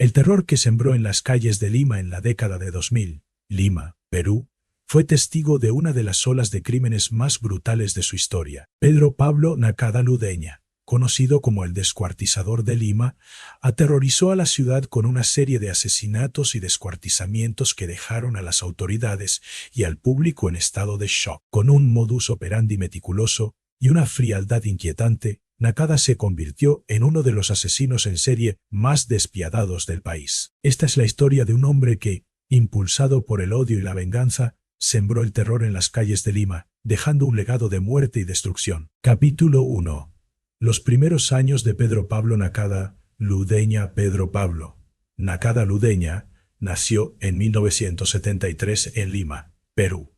El terror que sembró en las calles de Lima en la década de 2000, Lima, Perú, fue testigo de una de las olas de crímenes más brutales de su historia. Pedro Pablo Nakada Ludeña, conocido como el descuartizador de Lima, aterrorizó a la ciudad con una serie de asesinatos y descuartizamientos que dejaron a las autoridades y al público en estado de shock. Con un modus operandi meticuloso y una frialdad inquietante, Nakada se convirtió en uno de los asesinos en serie más despiadados del país. Esta es la historia de un hombre que, impulsado por el odio y la venganza, sembró el terror en las calles de Lima, dejando un legado de muerte y destrucción. Capítulo 1. Los primeros años de Pedro Pablo Nakada Ludeña. Pedro Pablo Nakada Ludeña nació en 1973 en Lima, Perú.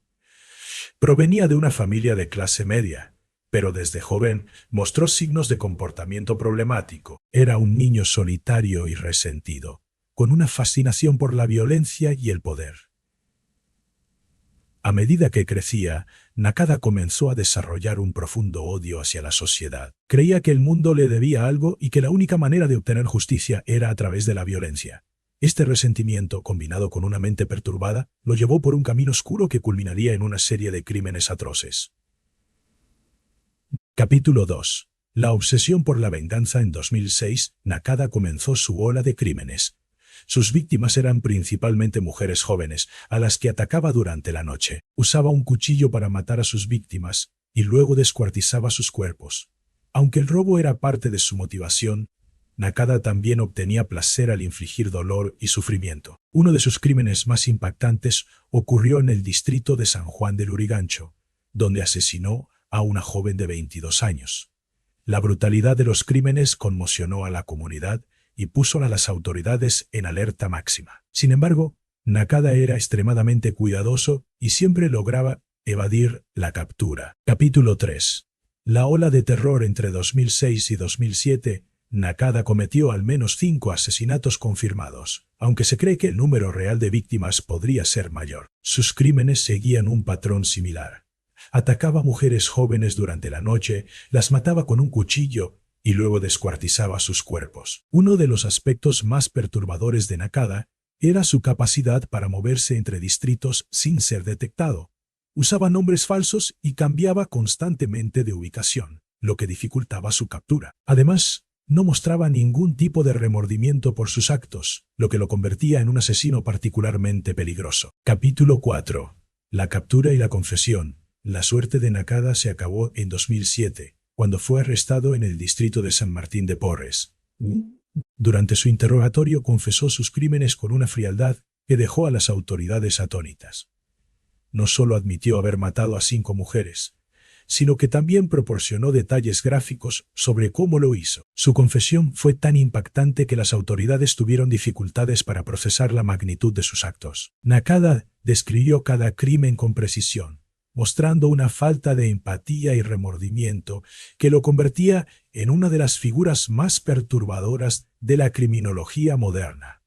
Provenía de una familia de clase media, pero desde joven mostró signos de comportamiento problemático. Era un niño solitario y resentido, con una fascinación por la violencia y el poder. A medida que crecía, Nakada comenzó a desarrollar un profundo odio hacia la sociedad. Creía que el mundo le debía algo y que la única manera de obtener justicia era a través de la violencia. Este resentimiento, combinado con una mente perturbada, lo llevó por un camino oscuro que culminaría en una serie de crímenes atroces. Capítulo 2. La obsesión por la venganza. En 2006, Nakada comenzó su ola de crímenes. Sus víctimas eran principalmente mujeres jóvenes, a las que atacaba durante la noche. Usaba un cuchillo para matar a sus víctimas y luego descuartizaba sus cuerpos. Aunque el robo era parte de su motivación, Nakada también obtenía placer al infligir dolor y sufrimiento. Uno de sus crímenes más impactantes ocurrió en el distrito de San Juan del Lurigancho, donde asesinó a una joven de 22 años. La brutalidad de los crímenes conmocionó a la comunidad y puso a las autoridades en alerta máxima. Sin embargo, Nakada era extremadamente cuidadoso y siempre lograba evadir la captura. Capítulo 3. La ola de terror. Entre 2006 y 2007, Nakada cometió al menos 5 asesinatos confirmados, aunque se cree que el número real de víctimas podría ser mayor. Sus crímenes seguían un patrón similar. Atacaba mujeres jóvenes durante la noche, las mataba con un cuchillo y luego descuartizaba sus cuerpos. Uno de los aspectos más perturbadores de Nakada era su capacidad para moverse entre distritos sin ser detectado. Usaba nombres falsos y cambiaba constantemente de ubicación, lo que dificultaba su captura. Además, no mostraba ningún tipo de remordimiento por sus actos, lo que lo convertía en un asesino particularmente peligroso. Capítulo 4. La captura y la confesión. La suerte de Nakada se acabó en 2007, cuando fue arrestado en el distrito de San Martín de Porres. Durante su interrogatorio confesó sus crímenes con una frialdad que dejó a las autoridades atónitas. No solo admitió haber matado a 5 mujeres, sino que también proporcionó detalles gráficos sobre cómo lo hizo. Su confesión fue tan impactante que las autoridades tuvieron dificultades para procesar la magnitud de sus actos. Nakada describió cada crimen con precisión, mostrando una falta de empatía y remordimiento que lo convertía en una de las figuras más perturbadoras de la criminología moderna.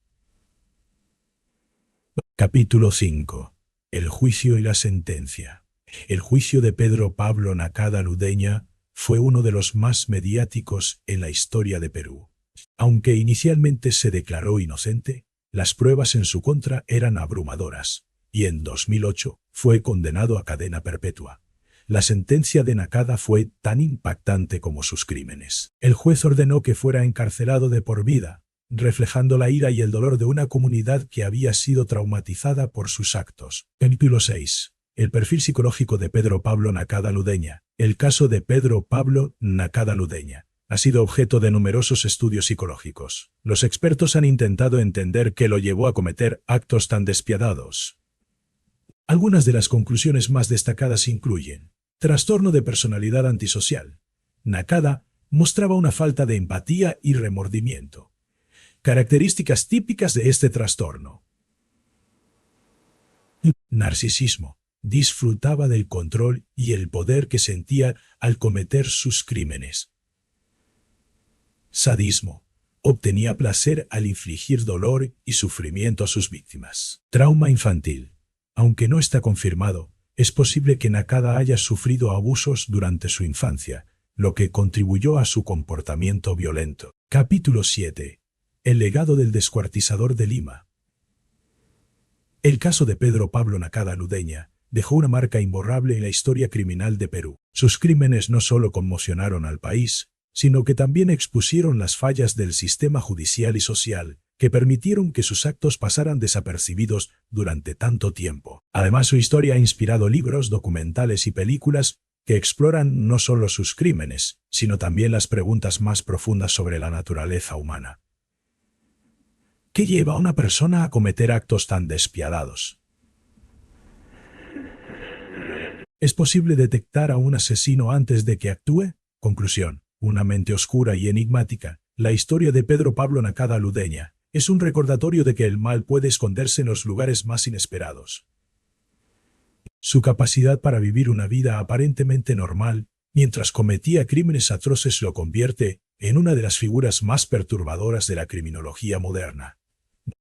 Capítulo 5. El juicio y la sentencia. El juicio de Pedro Pablo Nakada Ludeña fue uno de los más mediáticos en la historia de Perú. Aunque inicialmente se declaró inocente, las pruebas en su contra eran abrumadoras, y en 2008 fue condenado a cadena perpetua. La sentencia de Nakada fue tan impactante como sus crímenes. El juez ordenó que fuera encarcelado de por vida, reflejando la ira y el dolor de una comunidad que había sido traumatizada por sus actos. Capítulo 6. El perfil psicológico de Pedro Pablo Nakada Ludeña. El caso de Pedro Pablo Nakada Ludeña ha sido objeto de numerosos estudios psicológicos. Los expertos han intentado entender qué lo llevó a cometer actos tan despiadados. Algunas de las conclusiones más destacadas incluyen: trastorno de personalidad antisocial. Nakada mostraba una falta de empatía y remordimiento. Características típicas de este trastorno: narcisismo. Disfrutaba del control y el poder que sentía al cometer sus crímenes. Sadismo. Obtenía placer al infligir dolor y sufrimiento a sus víctimas. Trauma infantil. Aunque no está confirmado, es posible que Nakada haya sufrido abusos durante su infancia, lo que contribuyó a su comportamiento violento. Capítulo 7. El legado del descuartizador de Lima. El caso de Pedro Pablo Nakada Ludeña dejó una marca imborrable en la historia criminal de Perú. Sus crímenes no solo conmocionaron al país, sino que también expusieron las fallas del sistema judicial y social, que permitieron que sus actos pasaran desapercibidos durante tanto tiempo. Además, su historia ha inspirado libros, documentales y películas que exploran no solo sus crímenes, sino también las preguntas más profundas sobre la naturaleza humana. ¿Qué lleva a una persona a cometer actos tan despiadados? ¿Es posible detectar a un asesino antes de que actúe? Conclusión. Una mente oscura y enigmática. La historia de Pedro Pablo Nakada Ludeña es un recordatorio de que el mal puede esconderse en los lugares más inesperados. Su capacidad para vivir una vida aparentemente normal, mientras cometía crímenes atroces, lo convierte en una de las figuras más perturbadoras de la criminología moderna.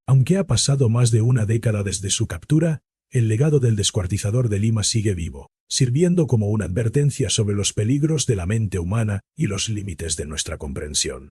Aunque ha pasado más de una década desde su captura, el legado del descuartizador de Lima sigue vivo, sirviendo como una advertencia sobre los peligros de la mente humana y los límites de nuestra comprensión.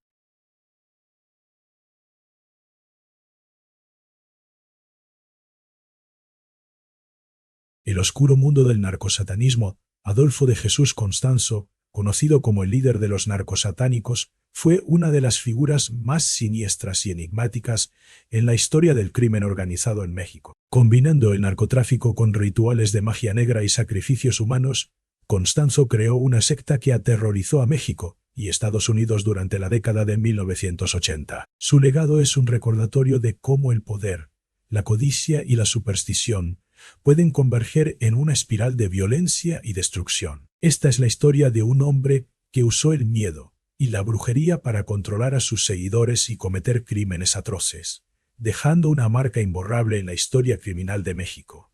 El oscuro mundo del narcosatanismo. Adolfo de Jesús Constanzo, conocido como el líder de los narcosatánicos, fue una de las figuras más siniestras y enigmáticas en la historia del crimen organizado en México. Combinando el narcotráfico con rituales de magia negra y sacrificios humanos, Constanzo creó una secta que aterrorizó a México y Estados Unidos durante la década de 1980. Su legado es un recordatorio de cómo el poder, la codicia y la superstición pueden converger en una espiral de violencia y destrucción. Esta es la historia de un hombre que usó el miedo y la brujería para controlar a sus seguidores y cometer crímenes atroces, dejando una marca imborrable en la historia criminal de México.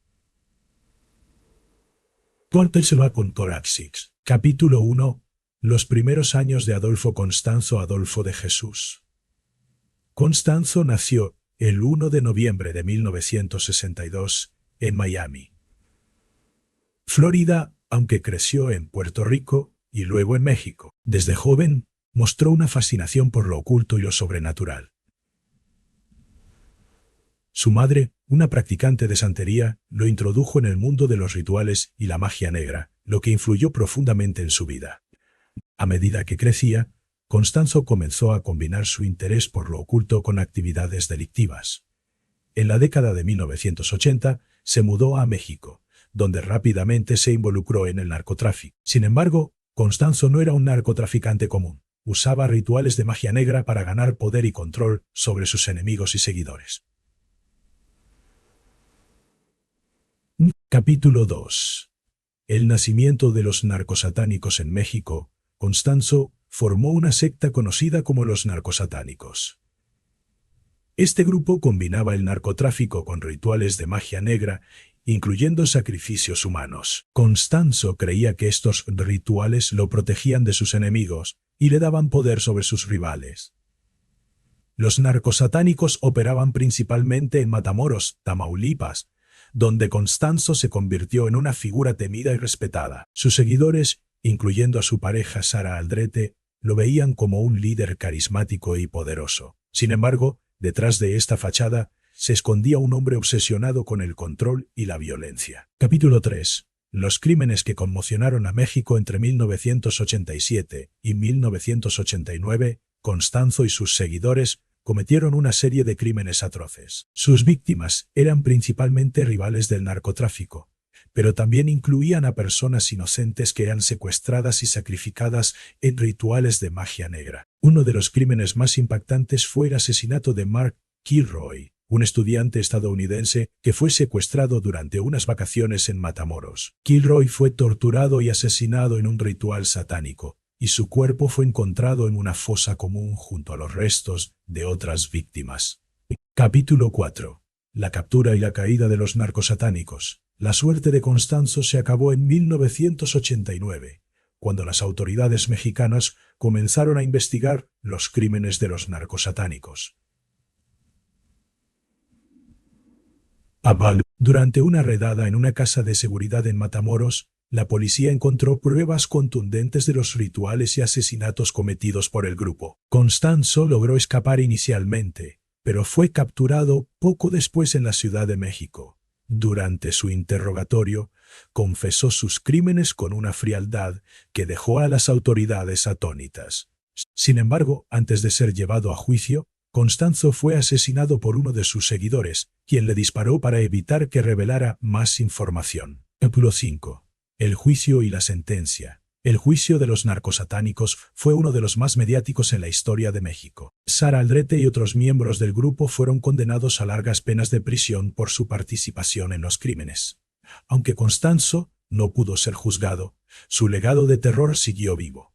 Cuénteselo con Toraxix. Capítulo 1. Los primeros años de Adolfo Constanzo. Adolfo de Jesús Constanzo nació el 1 de noviembre de 1962 en Miami, Florida, aunque creció en Puerto Rico y luego en México. Desde joven, mostró una fascinación por lo oculto y lo sobrenatural. Su madre, una practicante de santería, lo introdujo en el mundo de los rituales y la magia negra, lo que influyó profundamente en su vida. A medida que crecía, Constanzo comenzó a combinar su interés por lo oculto con actividades delictivas. En la década de 1980, se mudó a México, donde rápidamente se involucró en el narcotráfico. Sin embargo, Constanzo no era un narcotraficante común. Usaba rituales de magia negra para ganar poder y control sobre sus enemigos y seguidores. Capítulo 2. El nacimiento de los narcosatánicos en México. Constanzo formó una secta conocida como los narcosatánicos. Este grupo combinaba el narcotráfico con rituales de magia negra, incluyendo sacrificios humanos. Constanzo creía que estos rituales lo protegían de sus enemigos y le daban poder sobre sus rivales. Los narcosatánicos operaban principalmente en Matamoros, Tamaulipas, donde Constanzo se convirtió en una figura temida y respetada. Sus seguidores, incluyendo a su pareja Sara Aldrete, lo veían como un líder carismático y poderoso. Sin embargo, detrás de esta fachada se escondía un hombre obsesionado con el control y la violencia. Capítulo 3. Los crímenes que conmocionaron a México entre 1987 y 1989. Constanzo y sus seguidores cometieron una serie de crímenes atroces. Sus víctimas eran principalmente rivales del narcotráfico, pero también incluían a personas inocentes que eran secuestradas y sacrificadas en rituales de magia negra. Uno de los crímenes más impactantes fue el asesinato de Mark Kilroy, un estudiante estadounidense que fue secuestrado durante unas vacaciones en Matamoros. Kilroy fue torturado y asesinado en un ritual satánico, y su cuerpo fue encontrado en una fosa común junto a los restos de otras víctimas. Capítulo 4. La captura y la caída de los narcosatánicos. La suerte de Constanzo se acabó en 1989, cuando las autoridades mexicanas comenzaron a investigar los crímenes de los narcosatánicos. Durante una redada en una casa de seguridad en Matamoros, La policía encontró pruebas contundentes de los rituales y asesinatos cometidos por el grupo. Constanzo logró escapar inicialmente, pero fue capturado poco después en la Ciudad de México. Durante su interrogatorio, confesó sus crímenes con una frialdad que dejó a las autoridades atónitas. Sin embargo, antes de ser llevado a juicio, Constanzo fue asesinado por uno de sus seguidores, quien le disparó para evitar que revelara más información. Capítulo 5. El juicio y la sentencia. El juicio de los narcosatánicos fue uno de los más mediáticos en la historia de México. Sara Aldrete y otros miembros del grupo fueron condenados a largas penas de prisión por su participación en los crímenes. Aunque Constanzo no pudo ser juzgado, su legado de terror siguió vivo.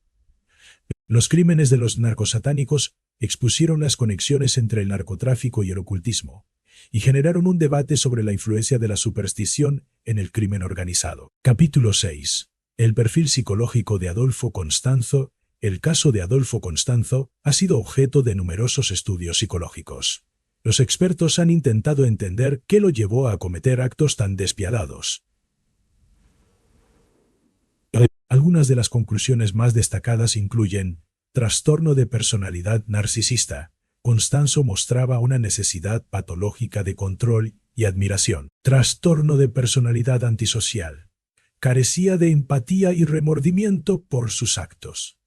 Los crímenes de los narcosatánicos expusieron las conexiones entre el narcotráfico y el ocultismo, y generaron un debate sobre la influencia de la superstición en el crimen organizado. Capítulo 6. El perfil psicológico de Adolfo Constanzo. El caso de Adolfo Constanzo ha sido objeto de numerosos estudios psicológicos. Los expertos han intentado entender qué lo llevó a cometer actos tan despiadados. Algunas de las conclusiones más destacadas incluyen: trastorno de personalidad narcisista. Constanzo mostraba una necesidad patológica de control y admiración. Trastorno de personalidad antisocial. Carecía de empatía y remordimiento por sus actos.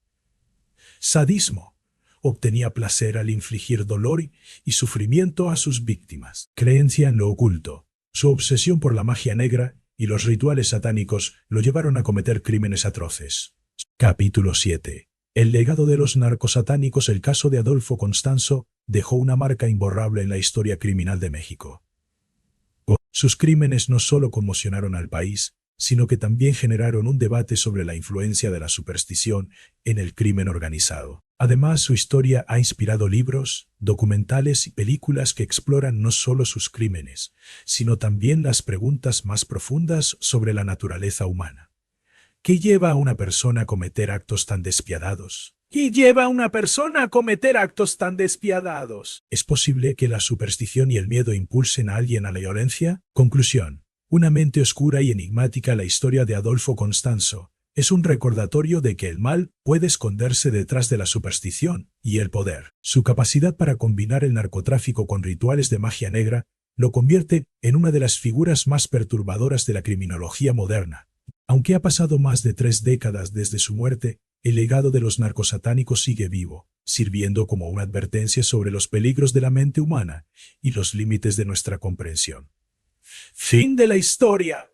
Sadismo. Obtenía placer al infligir dolor y sufrimiento a sus víctimas. Creencia en lo oculto. Su obsesión por la magia negra y los rituales satánicos lo llevaron a cometer crímenes atroces. Capítulo 7. El legado de los narcosatánicos. El caso de Adolfo Constanzo dejó una marca imborrable en la historia criminal de México. Sus crímenes no solo conmocionaron al país, sino que también generaron un debate sobre la influencia de la superstición en el crimen organizado. Además, su historia ha inspirado libros, documentales y películas que exploran no solo sus crímenes, sino también las preguntas más profundas sobre la naturaleza humana. ¿Qué lleva a una persona a cometer actos tan despiadados? ¿Qué lleva a una persona a cometer actos tan despiadados? ¿Es posible que la superstición y el miedo impulsen a alguien a la violencia? Conclusión. Una mente oscura y enigmática. La historia de Adolfo Constanzo es un recordatorio de que el mal puede esconderse detrás de la superstición y el poder. Su capacidad para combinar el narcotráfico con rituales de magia negra lo convierte en una de las figuras más perturbadoras de la criminología moderna. Aunque ha pasado más de 3 décadas desde su muerte, el legado de los narcosatánicos sigue vivo, sirviendo como una advertencia sobre los peligros de la mente humana y los límites de nuestra comprensión. Fin de la historia.